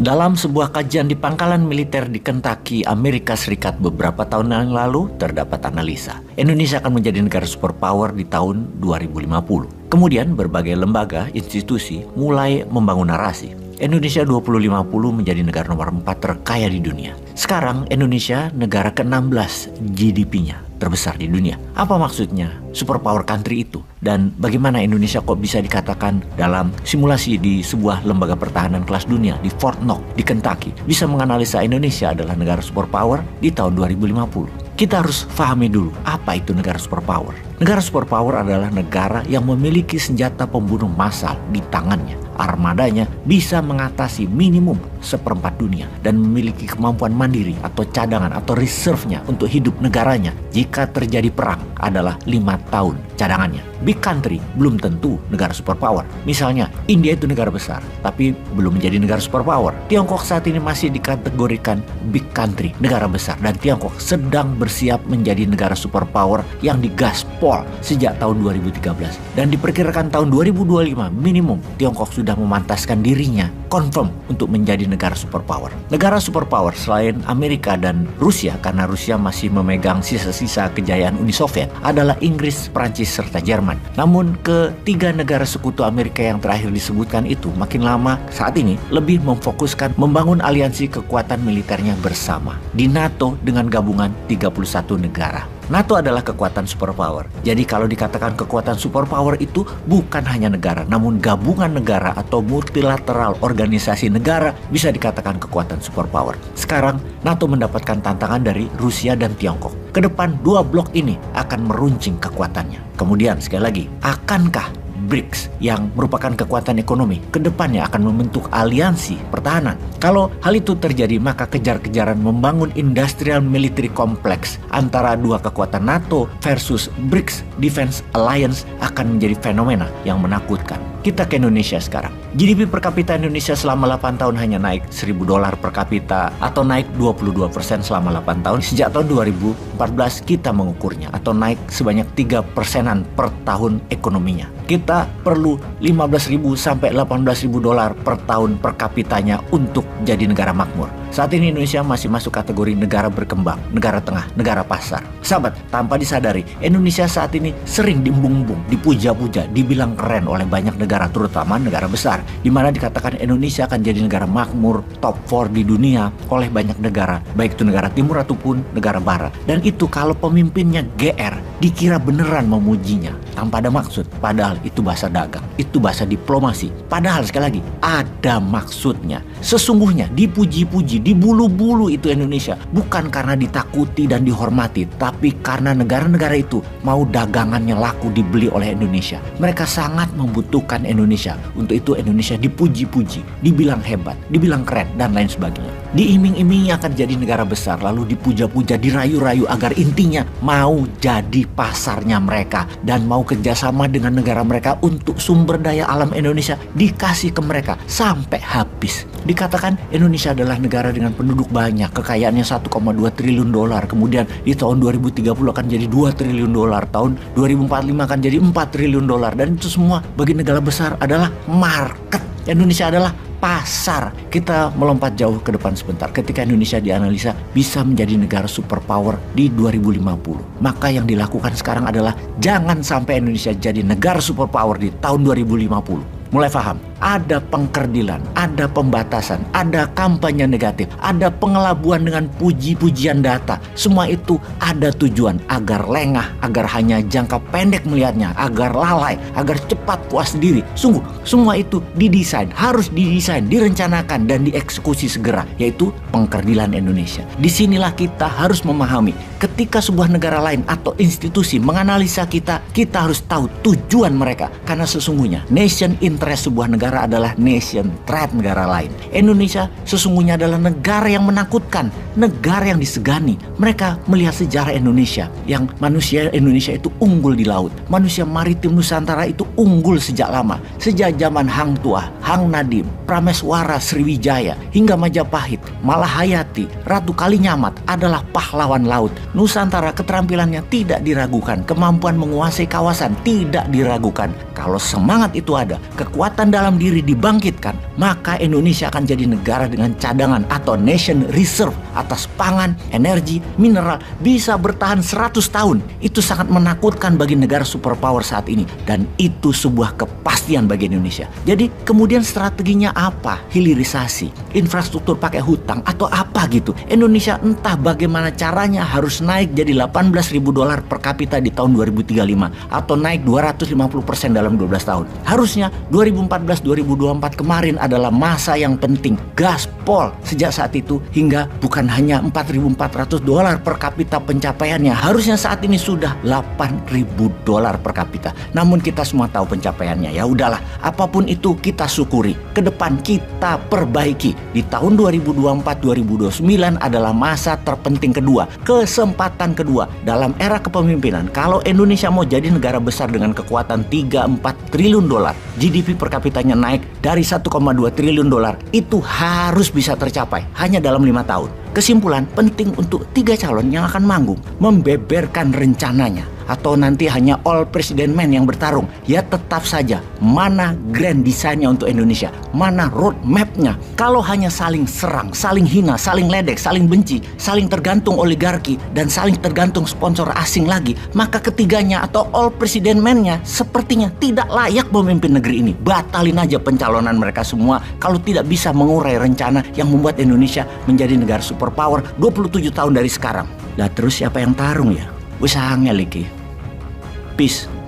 Dalam sebuah kajian di pangkalan militer di Kentucky, Amerika Serikat beberapa tahun yang lalu, terdapat analisa Indonesia akan menjadi negara superpower di tahun 2050. Kemudian berbagai lembaga, institusi mulai membangun narasi. Indonesia 2050 menjadi negara nomor 4 terkaya di dunia. Sekarang Indonesia negara ke-16 GDP-nya terbesar di dunia. Apa maksudnya superpower country itu? Dan bagaimana Indonesia kok bisa dikatakan dalam simulasi di sebuah lembaga pertahanan kelas dunia di Fort Knox di Kentucky bisa menganalisa Indonesia adalah negara superpower di tahun 2050? Kita harus pahami dulu apa itu negara superpower. Negara superpower adalah negara yang memiliki senjata pembunuh massal di tangannya. Armadanya bisa mengatasi minimum 1/4 dunia dan memiliki kemampuan mandiri atau cadangan atau reserve-nya untuk hidup negaranya jika terjadi perang adalah 5 tahun cadangannya. Big country belum tentu negara superpower. Misalnya India itu negara besar tapi belum menjadi negara superpower. Tiongkok saat ini masih dikategorikan big country, negara besar, dan Tiongkok sedang bersiap menjadi negara superpower yang digaspol sejak tahun 2013 dan diperkirakan tahun 2025 minimum Tiongkok sudah memantaskan dirinya confirm untuk menjadi negara superpower. Negara superpower selain Amerika dan Rusia, karena Rusia masih memegang sisa-sisa kejayaan Uni Soviet, adalah Inggris, Prancis, serta Jerman. Namun ketiga negara sekutu Amerika yang terakhir disebutkan itu makin lama saat ini lebih memfokuskan membangun aliansi kekuatan militernya bersama di NATO dengan gabungan 31 negara. NATO adalah kekuatan superpower. Jadi kalau dikatakan kekuatan superpower itu bukan hanya negara, namun gabungan negara atau multilateral organisasi negara bisa dikatakan kekuatan superpower. Sekarang NATO mendapatkan tantangan dari Rusia dan Tiongkok. Kedepan dua blok ini akan meruncing kekuatannya. Kemudian sekali lagi, akankah BRICS yang merupakan kekuatan ekonomi kedepannya akan membentuk aliansi pertahanan? Kalau hal itu terjadi, maka kejar-kejaran membangun industrial military complex antara dua kekuatan NATO versus BRICS Defense Alliance akan menjadi fenomena yang menakutkan. Kita ke Indonesia sekarang. GDP per kapita Indonesia selama 8 tahun hanya naik $1.000 per kapita atau naik 22% selama 8 tahun. Sejak tahun 2014 kita mengukurnya atau naik sebanyak 3%-an per tahun ekonominya. Kita perlu $15.000 sampai $18.000 per tahun per kapitanya untuk jadi negara makmur. Saat ini Indonesia masih masuk kategori negara berkembang, negara tengah, negara pasar. Sahabat, tanpa disadari, Indonesia saat ini sering diembung-embung, dipuja-puja, dibilang keren oleh banyak negara, terutama negara besar, di mana dikatakan Indonesia akan jadi negara makmur, top 4 di dunia oleh banyak negara, baik itu negara timur ataupun negara barat. Dan itu kalau pemimpinnya GR, dikira beneran memujinya, tanpa ada maksud. Padahal itu bahasa dagang, itu bahasa diplomasi. Padahal sekali lagi, ada maksudnya. Sesungguhnya dipuji-puji, dibulu-bulu itu Indonesia bukan karena ditakuti dan dihormati, tapi karena negara-negara itu mau dagangannya laku dibeli oleh Indonesia. Mereka sangat membutuhkan Indonesia. Untuk itu Indonesia dipuji-puji, dibilang hebat, dibilang keren, dan lain sebagainya. Diiming-imingi akan jadi negara besar, lalu dipuja-puja, dirayu-rayu agar intinya mau jadi pasarnya mereka dan mau kerjasama dengan negara mereka untuk sumber daya alam Indonesia dikasih ke mereka sampai habis. Dikatakan Indonesia adalah negara dengan penduduk banyak, kekayaannya $1,2 triliun, kemudian di tahun 2030 akan jadi $2 triliun, tahun 2045 akan jadi $4 triliun, dan itu semua bagi negara besar adalah market. Indonesia adalah pasar. Kita melompat jauh ke depan sebentar. Ketika Indonesia dianalisa bisa menjadi negara superpower di 2050, maka yang dilakukan sekarang adalah jangan sampai Indonesia jadi negara superpower di tahun 2050. Mulai paham, ada pengkerdilan, ada pembatasan, ada kampanye negatif, ada pengelabuan dengan puji-pujian data. Semua itu ada tujuan agar lengah, agar hanya jangka pendek melihatnya, agar lalai, agar cepat puas diri. Sungguh, semua itu didesain, harus didesain, direncanakan, dan dieksekusi segera, yaitu pengkerdilan Indonesia. Disinilah kita harus memahami, ketika sebuah negara lain atau institusi menganalisa kita, kita harus tahu tujuan mereka. Karena sesungguhnya, nation interest sebuah negara adalah nation threat negara lain. Indonesia sesungguhnya adalah negara yang menakutkan, negara yang disegani. Mereka melihat sejarah Indonesia yang manusia Indonesia itu unggul di laut. Manusia maritim Nusantara itu unggul sejak lama. Sejak zaman Hang Tuah, Hang Nadim, Prameswara Sriwijaya, hingga Majapahit, Malahayati, Ratu Kalinyamat adalah pahlawan laut. Nusantara keterampilannya tidak diragukan, kemampuan menguasai kawasan tidak diragukan. Kalau semangat itu ada, kekuatan dalam diri dibangkitkan, maka Indonesia akan jadi negara dengan cadangan atau nation reserve atas pangan, energi, mineral bisa bertahan 100 tahun. Itu sangat menakutkan bagi negara superpower saat ini, dan itu sebuah kepastian bagi Indonesia. Jadi kemudian strateginya apa? Hilirisasi, infrastruktur pakai hutang atau apa gitu. Indonesia entah bagaimana caranya harus naik jadi $18.000 per kapita di tahun 2035 atau naik 250% dalam 12 tahun. Harusnya 2014-2024 kemarin adalah masa yang penting. Gaspol sejak saat itu hingga bukan hanya $4.400 per kapita pencapaiannya. Harusnya saat ini sudah $8.000 per kapita. Namun kita semua tahu pencapaiannya. Ya udahlah, apapun itu kita syukuri. Ke depan kita perbaiki. Di tahun 2024-2029 adalah masa terpenting kedua, kesempatan kedua dalam era kepemimpinan. Kalau Indonesia mau jadi negara besar dengan kekuatan 3-4 triliun dolar, GDP per kapitanya naik dari 1,2 triliun dolar, itu harus bisa tercapai hanya dalam 5 tahun. Kesimpulan, penting untuk 3 calon yang akan manggung membeberkan rencananya, atau nanti hanya all president men yang bertarung. Ya tetap saja, mana grand design-nya untuk Indonesia, mana road map-nya. Kalau hanya saling serang, saling hina, saling ledek, saling benci, saling tergantung oligarki, dan saling tergantung sponsor asing lagi, maka ketiganya atau all president men-nya sepertinya tidak layak memimpin negeri ini. Batalin aja pencalonan mereka semua kalau tidak bisa mengurai rencana yang membuat Indonesia menjadi negara superpower 27 tahun dari sekarang. Lah terus siapa yang tarung ya? Usahanya lagi. Peace.